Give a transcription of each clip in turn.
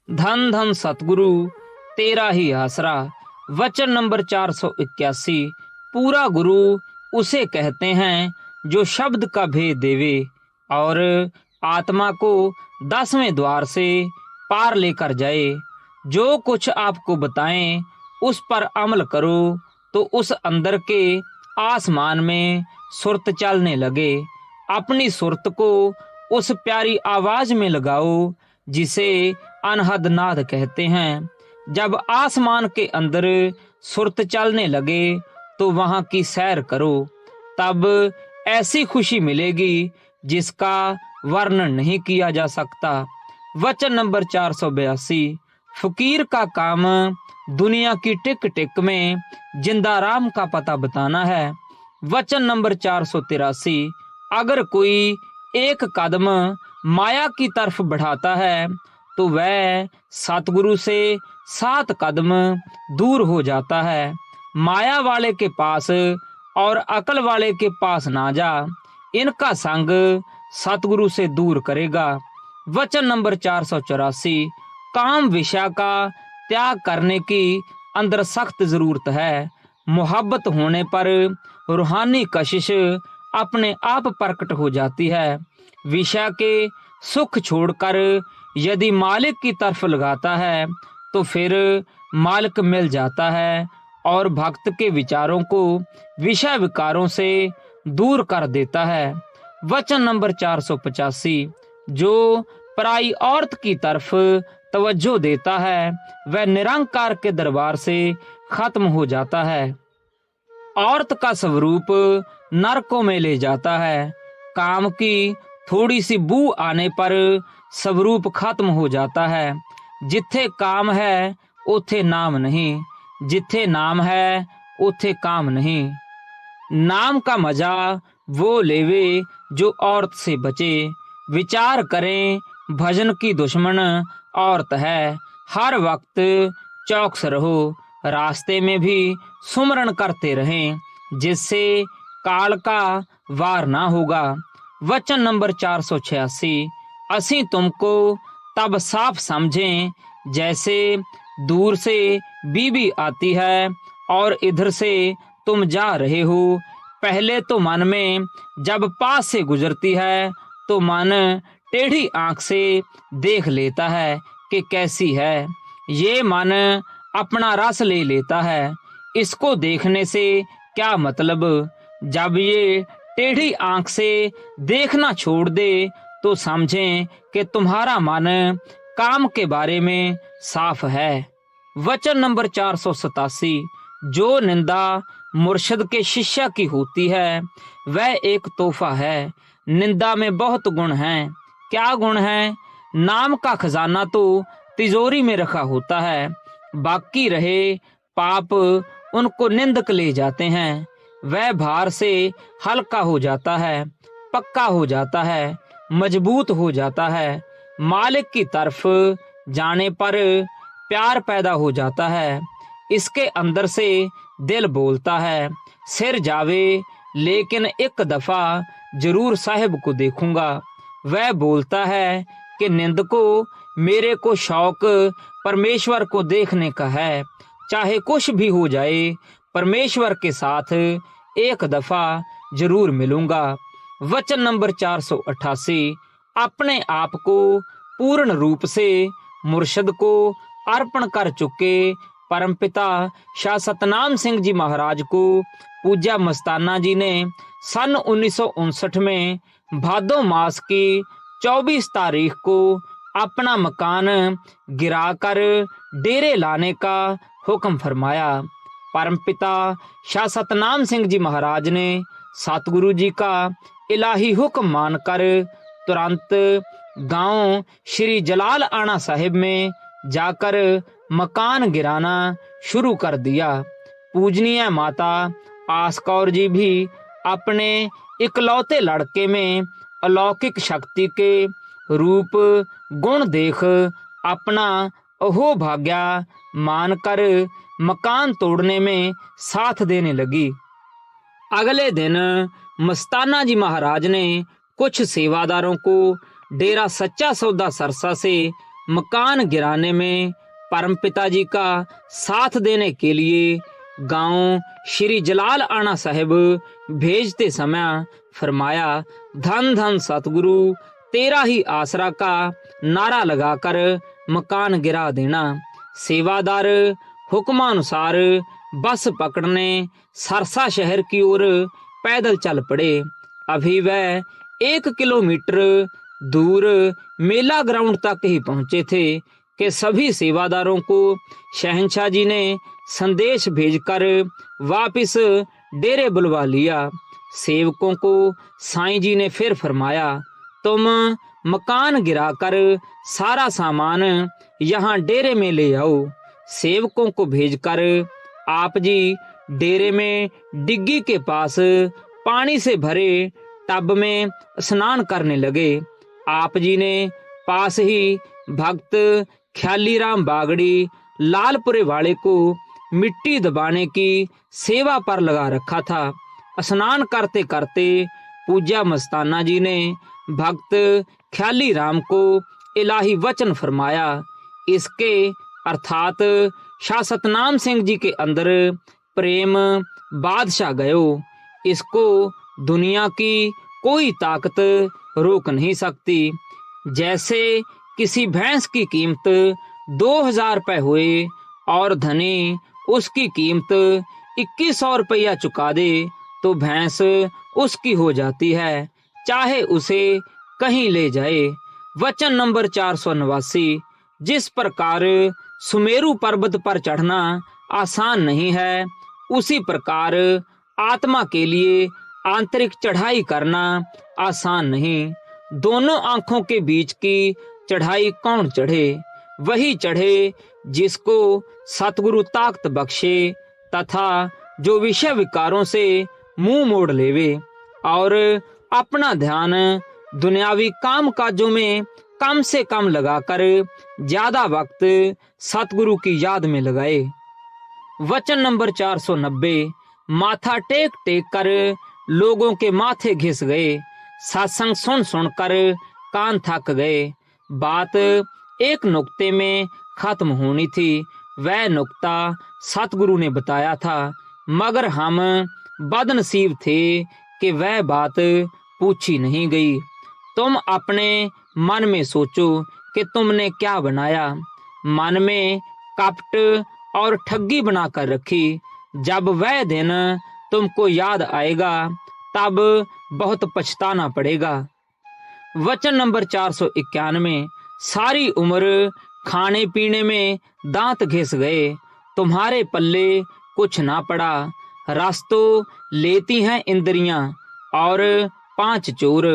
धन धन सतगुरु तेरा ही आसरा। वचन नंबर 481। पूरा गुरु उसे कहते हैं जो शब्द का भेद देवे और आत्मा को 10वें द्वार से पार लेकर जाए। जो कुछ आपको बताएं उस पर अमल करो तो उस अंदर के आसमान में सुरत चलने लगे। अपनी सुरत को उस प्यारी आवाज में लगाओ जिसे अनहद नाद कहते हैं। जब आसमान के अंदर सुरत चलने लगे तो वहां की सैर करो, तब ऐसी खुशी मिलेगी जिसका वर्णन नहीं किया जा सकता। वचन नंबर 482। फकीर का काम दुनिया की टिक टिक में जिंदा राम का पता बताना है। वचन नंबर 483। अगर कोई एक कदम माया की तरफ बढ़ाता है तो वह सतगुरु से 7 कदम दूर हो जाता है। माया वाले के पास और अकल वाले के पास ना जा, इनका संग सतगुरु से दूर करेगा। वचन नंबर 484। काम विषय का त्याग करने की अंदर सख्त जरूरत है। मोहब्बत होने पर रूहानी कशिश अपने आप प्रकट हो जाती है। विषय के सुख छोड़कर यदि मालिक की तरफ लगाता है तो फिर मालिक मिल जाता है और भक्त के विचारों को विषय विकारों से दूर कर देता है। वचन नंबर 485। जो पराई औरत की तरफ तवज्जो देता है वह निरंकार के दरबार से खत्म हो जाता है। औरत का स्वरूप नरकों में ले जाता है। काम की थोड़ी सी बू आने पर स्वरूप खत्म हो जाता है। जिथे काम है उथे नाम नहीं, जिथे नाम है उथे काम नहीं। नाम का मजा वो लेवे जो औरत से बचे। विचार करें भजन की दुश्मन औरत है। हर वक्त चौकस रहो, रास्ते में भी सुमरण करते रहें जिससे काल का वार ना होगा। वचन नंबर 486। असी तुमको तब साफ समझें जैसे दूर से बीबी आती है और इधर से तुम जा रहे हो। पहले तो मन में जब पास से गुजरती है तो मन टेढ़ी आंख से देख लेता है कि कैसी है। ये मन अपना रस ले लेता है। इसको देखने से क्या मतलब? जब ये टेढ़ी आंख से देखना छोड़ दे तो समझें कि तुम्हारा मन काम के बारे में साफ है। वचन नंबर 487। जो निंदा मुर्शिद के शिष्य की होती है वह एक तोहफा है। निंदा में बहुत गुण हैं। क्या गुण है? नाम का खजाना तो तिजोरी में रखा होता है, बाकी रहे पाप उनको निंदक ले जाते हैं। वह भार से हल्का हो जाता है, पक्का हो जाता है, मजबूत हो जाता है। मालिक की तरफ जाने पर प्यार पैदा हो जाता है। इसके अंदर से दिल बोलता है सिर जावे लेकिन एक दफा जरूर साहिब को देखूंगा। वह बोलता है कि निंदको मेरे को शौक परमेश्वर को देखने का है। चाहे कुछ भी हो जाए परमेश्वर के साथ एक दफा जरूर मिलूंगा। वचन नंबर 488। अपने आप को पूर्ण रूप से मुर्शिद को अर्पण कर चुके परमपिता शाह सतनाम सिंह जी महाराज को पूज्य मस्ताना जी ने सन 1959 में भादो मास की 24 तारीख को अपना मकान गिराकर डेरे लाने का हुक्म फरमाया। परमपिता शाह सतनाम सिंह जी महाराज ने सतगुरु जी का इलाही हुक्म मानकर तुरंत गांव श्री जलाल आना साहिब में जाकर मकान गिराना शुरू कर दिया। पूजनीय माता आस कौर जी भी अपने इकलौते लड़के में अलौकिक शक्ति के रूप गुण देख अपना अहो भाग्या मानकर मकान तोड़ने में साथ देने लगी। अगले दिन मस्ताना जी महाराज ने कुछ सेवादारों को डेरा सच्चा सौदा सरसा से मकान गिराने में परम पिताजी का साथ देने के लिए गांव श्री जलाल आना साहिब भेजते समय फरमाया, धन धन सतगुरु तेरा ही आसरा का नारा लगाकर मकान गिरा देना। सेवादार हुक्मानुसार बस पकड़ने सरसा शहर की ओर पैदल चल पड़े। अभी वह 1 किलोमीटर दूर मेला ग्राउंड तक ही पहुंचे थे कि सभी सेवादारों को शहंशाह जी ने संदेश भेजकर वापिस डेरे बुलवा लिया। सेवकों को साईं जी ने फिर फरमाया, तुम मकान गिराकर सारा सामान यहाँ डेरे में ले आओ। सेवकों को भेजकर आप जी डेरे में डिग्गी के पास पानी से भरे टब में स्नान करने लगे। आप जी ने पास ही भक्त ख्यालीराम बागड़ी लालपुरे वाले को मिट्टी दबाने की सेवा पर लगा रखा था। स्नान करते करते पूज्या मस्ताना जी ने भक्त ख्यालीराम को इलाही वचन फरमाया। इसके अर्थात शाह सतनाम सिंह जी के अंदर प्रेम बादशाह गयो। इसको दुनिया की कोई ताकत रोक नहीं सकती। जैसे किसी भैंस की कीमत 2000 रुपए हुए और धनी उसकी कीमत 2100 रुपया चुका दे तो भैंस उसकी हो जाती है, चाहे उसे कहीं ले जाए। वचन नंबर 489। जिस प्रकार सुमेरु पर्वत पर चढ़ना आसान नहीं है, उसी प्रकार आत्मा के लिए आंतरिक चढ़ाई करना आसान नहीं। दोनों आंखों के बीच की चढ़ाई कौन चढ़े? वही चढ़े जिसको सतगुरु ताकत बख्शे तथा जो विषय विकारों से मुंह मोड़ लेवे और अपना ध्यान दुनियावी काम काजों में कम से कम लगाकर ज्यादा वक्त सतगुरु की याद में लगाए। वचन नंबर 490। माथा टेक टेक कर लोगों के माथे घिस गए। सत्संग सुन सुनकर कान थक गए। बात एक नुक्ते में खत्म होनी थी। वह नुक्ता सतगुरु ने बताया था, मगर हम बदनसीब थे कि वह बात पूछी नहीं गई। तुम अपने मन में सोचो कि तुमने क्या बनाया। मन में कपट और ठगी बनाकर रखी। जब वह दिन तुमको याद आएगा तब बहुत पछताना पड़ेगा। वचन नंबर 491। सारी उम्र खाने पीने में दांत घिस गए, तुम्हारे पल्ले कुछ ना पड़ा। रास्तों लेती हैं इंद्रियां और 5 चोर,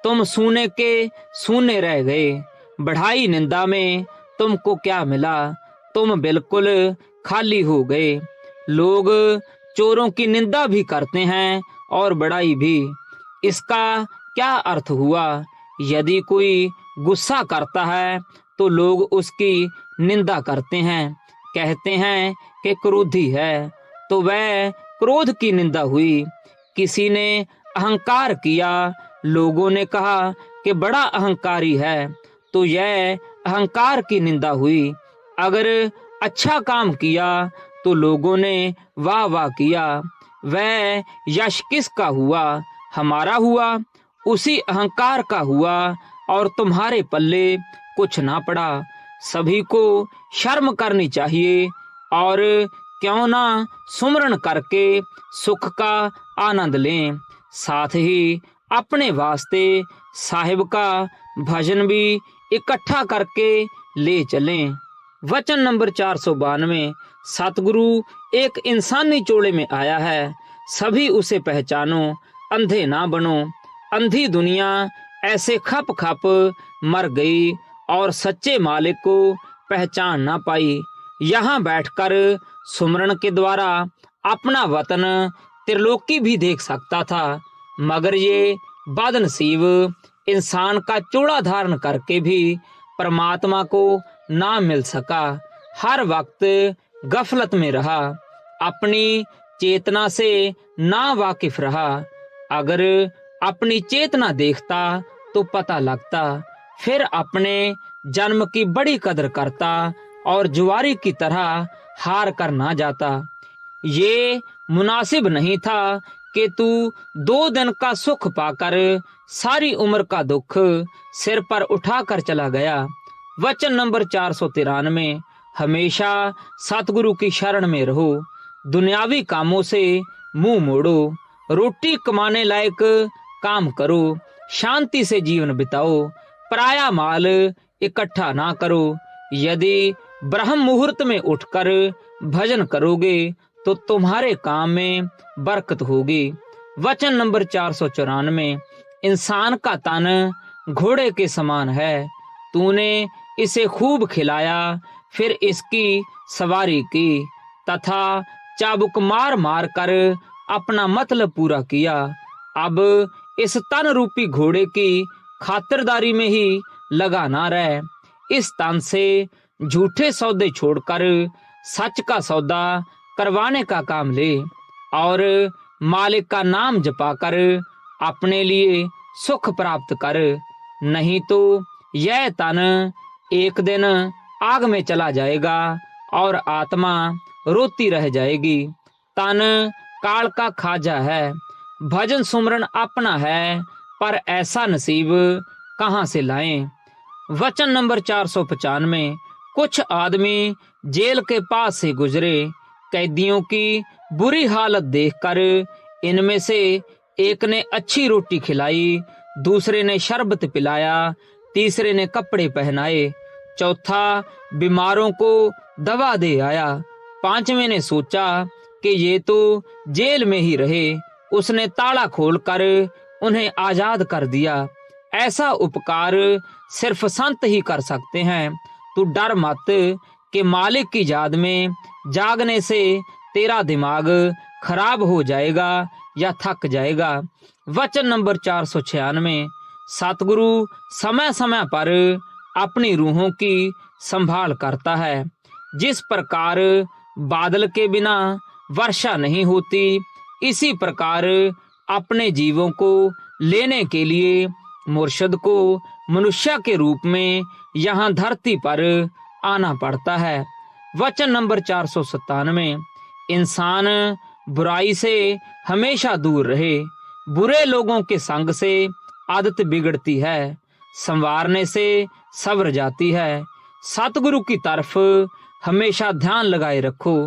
तुम सूने के सूने रह गए। बढ़ाई निंदा में तुमको क्या मिला, तुम बिल्कुल खाली हो गए। लोग चोरों की निंदा भी करते हैं और बड़ाई भी। इसका क्या अर्थ हुआ? यदि कोई गुस्सा करता है तो लोग उसकी निंदा करते हैं, कहते हैं कि क्रोधी है, तो वह क्रोध की निंदा हुई। किसी ने अहंकार किया, लोगों ने कहा कि बड़ा अहंकारी है, तो यह अहंकार की निंदा हुई। अगर अच्छा काम किया तो लोगों ने वाह वाह किया। वह यश किसका हुआ? हमारा हुआ, उसी अहंकार का हुआ और तुम्हारे पल्ले कुछ ना पड़ा। सभी को शर्म करनी चाहिए और क्यों ना सुमरन करके सुख का आनंद लें। साथ ही अपने वास्ते साहिब का भजन भी इकट्ठा करके ले चलें। वचन नंबर 492। सतगुरु एक इंसानी चोले में आया है, सभी उसे पहचानो, अंधे ना बनो। अंधी दुनिया ऐसे खप खप मर गई और सच्चे मालिक को पहचान ना पाई। यहाँ बैठकर सुमरन के द्वारा अपना वतन त्रिलोकी भी देख सकता था, मगर ये बदनसीब इंसान का चूड़ा धारण करके भी परमात्मा को ना मिल सका। हर वक्त गफलत में रहा, अपनी चेतना से ना वाकिफ रहा। अगर अपनी चेतना देखता तो पता लगता, फिर अपने जन्म की बड़ी कदर करता और जुआरी की तरह हार कर ना जाता। ये मुनासिब नहीं था कि तू 2 दिन का सुख पाकर सारी उम्र का दुख सिर पर उठाकर चला गया। वचन नंबर 493, हमेशा सतगुरु की शरण में रहो, दुनियावी कामों से मुंह मोड़ो, रोटी कमाने लायक काम करो, शांति से जीवन बिताओ, पराया माल इकट्ठा ना करो। यदि ब्रह्म मुहूर्त में उठकर भजन करोगे तो तुम्हारे काम में बरकत होगी। वचन नंबर 494, इंसान का तन घोड़े के समान है, तूने इसे खूब खिलाया, फिर इसकी सवारी की तथा चाबुक मार मार कर अपना मतलब पूरा किया। अब इस तन रूपी घोड़े की खातिरदारी में ही लगा ना रह। इस तन से झूठे सौदे छोड़कर सच का सौदा करवाने का काम ले और मालिक का नाम जपाकर अपने लिए सुख प्राप्त कर, नहीं तो यह तन एक दिन आग में चला जाएगा और आत्मा रोती रह जाएगी। तन काल का खाजा है, भजन सुमरन अपना है, पर ऐसा नसीब कहाँ से लाएं। वचन नंबर 495, कुछ आदमी जेल के पास से गुजरे, कैदियों की बुरी हालत देखकर इनमें से एक ने अच्छी रोटी खिलाई, दूसरे ने शरबत पिलाया, तीसरे ने कपड़े पहनाए, चौथा बीमारों को दवा दे आया, पांचवें ने सोचा कि ये तो जेल में ही रहे, उसने ताला खोलकर उन्हें आजाद कर दिया। ऐसा उपकार सिर्फ संत ही कर सकते हैं। तू डर मत कि मालिक की याद में जागने से तेरा दिमाग खराब हो जाएगा या थक जाएगा। वचन नंबर 496, सतगुरु समय समय पर अपनी रूहों की संभाल करता है। जिस प्रकार बादल के बिना वर्षा नहीं होती, इसी प्रकार अपने जीवों को लेने के लिए मुर्शद को मनुष्य के रूप में यहाँ धरती पर आना पड़ता है। वचन नंबर 497, इंसान बुराई से हमेशा दूर रहे, बुरे लोगों के संग से आदत बिगड़ती है, संवारने से सवर जाती है। सतगुरु की तरफ हमेशा ध्यान लगाए रखो,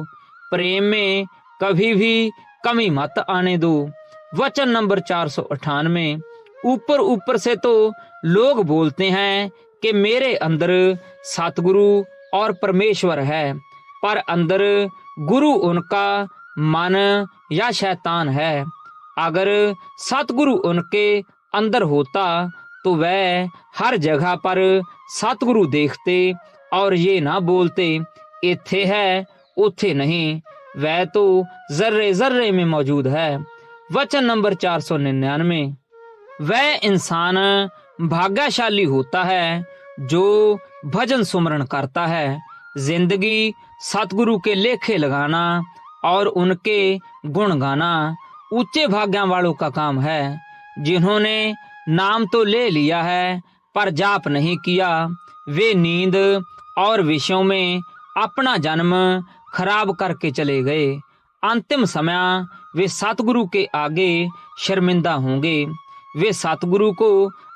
प्रेम में कभी भी कमी मत आने दो। वचन नंबर 498, ऊपर ऊपर से तो लोग बोलते हैं कि मेरे अंदर सतगुरु और परमेश्वर है, पर अंदर गुरु उनका मन या शैतान है। अगर सतगुरु उनके अंदर होता तो वह हर जगह पर सतगुरु देखते और ये ना बोलते इत्थे है उथे नहीं, वह तो जर्रे जर्रे में मौजूद है। वचन नंबर 499, वह इंसान भाग्यशाली होता है जो भजन सुमरन करता है। जिंदगी सतगुरु के लेखे लगाना और उनके गुण गाना ऊंचे भाग्यों वालों का काम है। जिन्होंने नाम तो ले लिया है पर जाप नहीं किया, वे नींद और विषयों में अपना जन्म खराब करके चले गए। अंतिम समय वे सतगुरु के आगे शर्मिंदा होंगे। वे सतगुरु को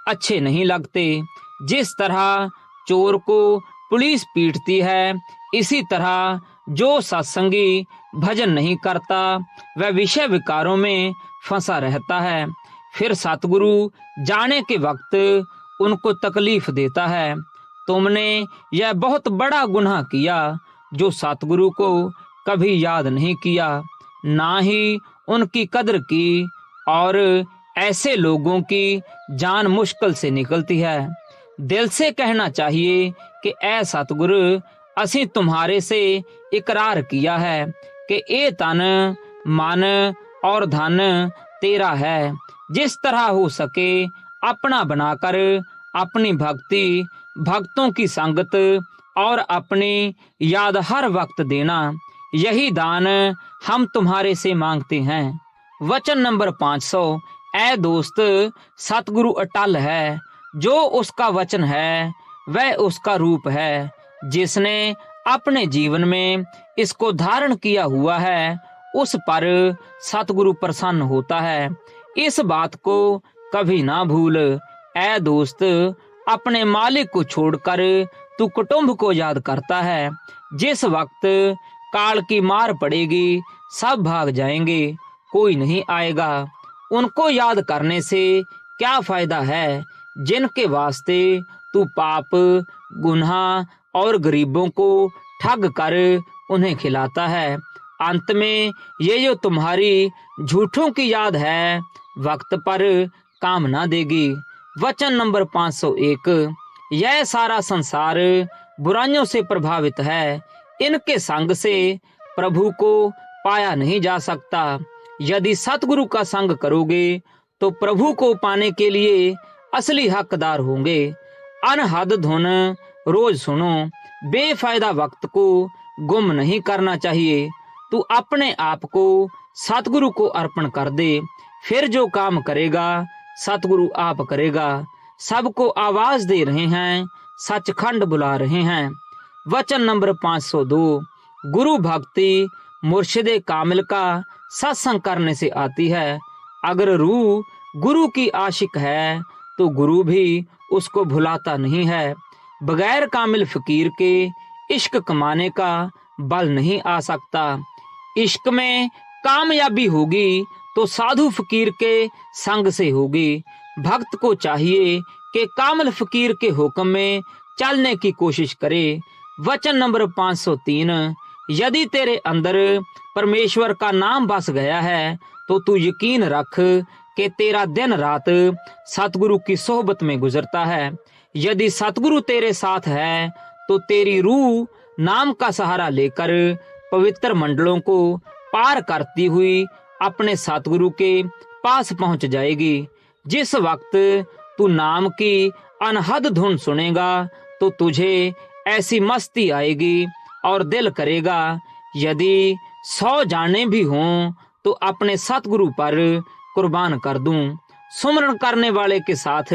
अच्छे नहीं लगते। जिस तरह चोर को पुलिस पीटती है, इसी तरह जो सत्संगी भजन नहीं करता वह विषय विकारों में फंसा रहता है। फिर सतगुरु जाने के वक्त उनको तकलीफ देता है। तुमने यह बहुत बड़ा गुनाह किया जो सतगुरु को कभी याद नहीं किया, ना ही उनकी कदर की, और ऐसे लोगों की जान मुश्किल से निकलती है। दिल से कहना चाहिए कि ऐ सतगुरु, असी तुम्हारे से इकरार किया है कि ए तन मन और धन तेरा है। जिस तरह हो सके अपना बनाकर अपनी भक्ति, भक्तों की संगत और अपनी याद हर वक्त देना, यही दान हम तुम्हारे से मांगते हैं। वचन नंबर 500, ऐ दोस्त, सतगुरु अटल है, जो उसका वचन है वह उसका रूप है। जिसने अपने जीवन में इसको धारण किया हुआ है उस पर सतगुरु प्रसन्न होता है। इस बात को कभी ना भूल। ऐ दोस्त, अपने मालिक को छोड़कर तू कुटुंब को याद करता है। जिस वक्त काल की मार पड़ेगी सब भाग जाएंगे, कोई नहीं आएगा। उनको याद करने से क्या फायदा है जिनके वास्ते तू पाप, गुनाह और गरीबों को ठग कर उन्हें खिलाता है। अंत में ये जो तुम्हारी झूठों की याद है वक्त पर काम ना देगी। वचन नंबर 501। यह सारा संसार बुराइयों से प्रभावित है। इनके संग से प्रभु को पाया नहीं जा सकता। यदि सतगुरु का संग करोगे तो प्रभु को पाने के लिए असली हकदार होंगे। अनहद धुन रोज सुनो। बेफायदा वक्त को गुम नहीं करना चाहिए। तू अपने आप को सतगुरु को अर्पण कर दे, फिर जो काम करेगा सतगुरु आप करेगा। सबको आवाज दे रहे हैं, सचखंड बुला रहे हैं। वचन नंबर 502। गुरु भक्ति मुर्शिदे कामिल का सत्संग करने से आती है। अगर रूह गुरु की आशिक है तो गुरु भी उसको भुलाता नहीं है। बगैर कामिल फकीर के इश्क कमाने का बल नहीं आ सकता। इश्क में कामयाबी होगी तो साधु फकीर के संग से होगी। भक्त को चाहिए कि कामिल फकीर के हुक्म में चलने की कोशिश करे। वचन नंबर 503। यदि तेरे अंदर परमेश्वर का नाम बस गया है तो तू यकीन रख कि तेरा दिन रात सतगुरु की सोहबत में गुजरता है। यदि सतगुरु तेरे साथ है तो तेरी रूह नाम का सहारा लेकर पवित्र मंडलों को पार करती हुई अपने सतगुरु के पास पहुंच जाएगी। जिस वक्त तू नाम की अनहद धुन सुनेगा तो तुझे ऐसी मस्ती आएगी और दिल करेगा यदि 100 जाने भी हों तो अपने सतगुरु पर कुर्बान कर दूं। सुमरन करने वाले के साथ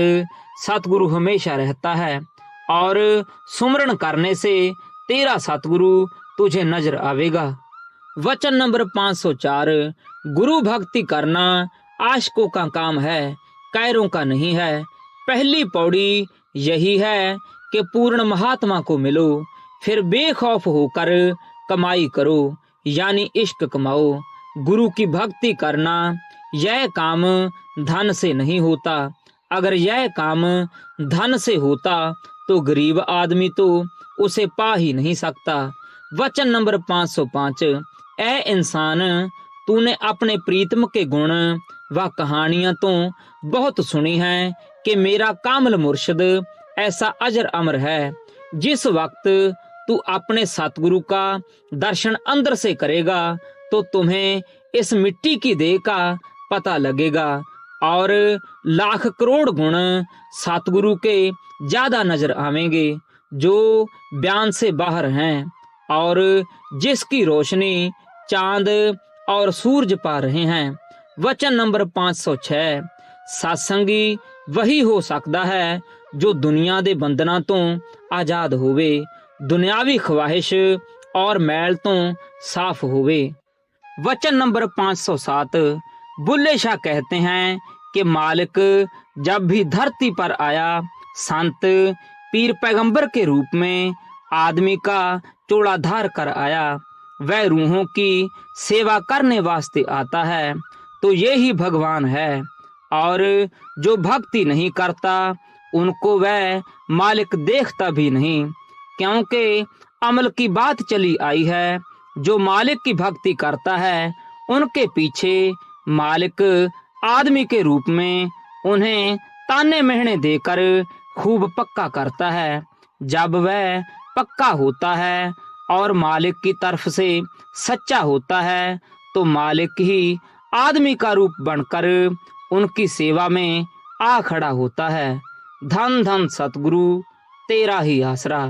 सतगुरु हमेशा रहता है और सुमरन करने से तेरा सतगुरु तुझे नजर आवेगा। वचन नंबर 504। गुरु भक्ति करना आशिकों का काम है, कायरों का नहीं है। पहली पौड़ी यही है कि पूर्ण महात्मा को मिलो, फिर बेखौफ होकर कमाई करो, यानी इश्क कमाओ। गुरु की भक्ति करना यह काम धन से नहीं होता। अगर यह काम धन से होता तो गरीब आदमी तो उसे पा ही नहीं सकता। वचन नंबर 505। ऐ इंसान, तूने अपने प्रीतम के गुण व कहानियां तो बहुत सुनी हैं कि मेरा कामिल मुर्शिद ऐसा अजर अमर है। जिस वक्त तू अपने सतगुरु का दर्शन अंदर से करेगा तो तुम्हें इस मिट्टी की देह का पता लगेगा और लाख करोड़ गुण सतगुरु के ज्यादा नजर आवेंगे जो बयान से बाहर हैं और जिसकी रोशनी चांद और सूरज पा रहे हैं। वचन नंबर 506। सत्संगी वही हो सकता है जो दुनिया दे बंधना तो आजाद होवे, दुनियावी ख्वाहिश और मैल तो साफ होवे। वचन नंबर 507। बुल्ले शाह कहते हैं कि मालिक जब भी धरती पर आया संत पीर पैगंबर के रूप में आदमी का चोला धार कर आया। वह रूहों की सेवा करने वास्ते आता है तो ये ही भगवान है, और जो भक्ति नहीं करता उनको वह मालिक देखता भी नहीं, क्योंकि अमल की बात चली आई है। जो मालिक की भक्ति करता है उनके पीछे मालिक आदमी के रूप में उन्हें ताने मेहने देकर खूब पक्का करता है। जब वह पक्का होता है और मालिक की तरफ से सच्चा होता है तो मालिक ही आदमी का रूप बनकर उनकी सेवा में आ खड़ा होता है। धन धन सतगुरु तेरा ही आसरा।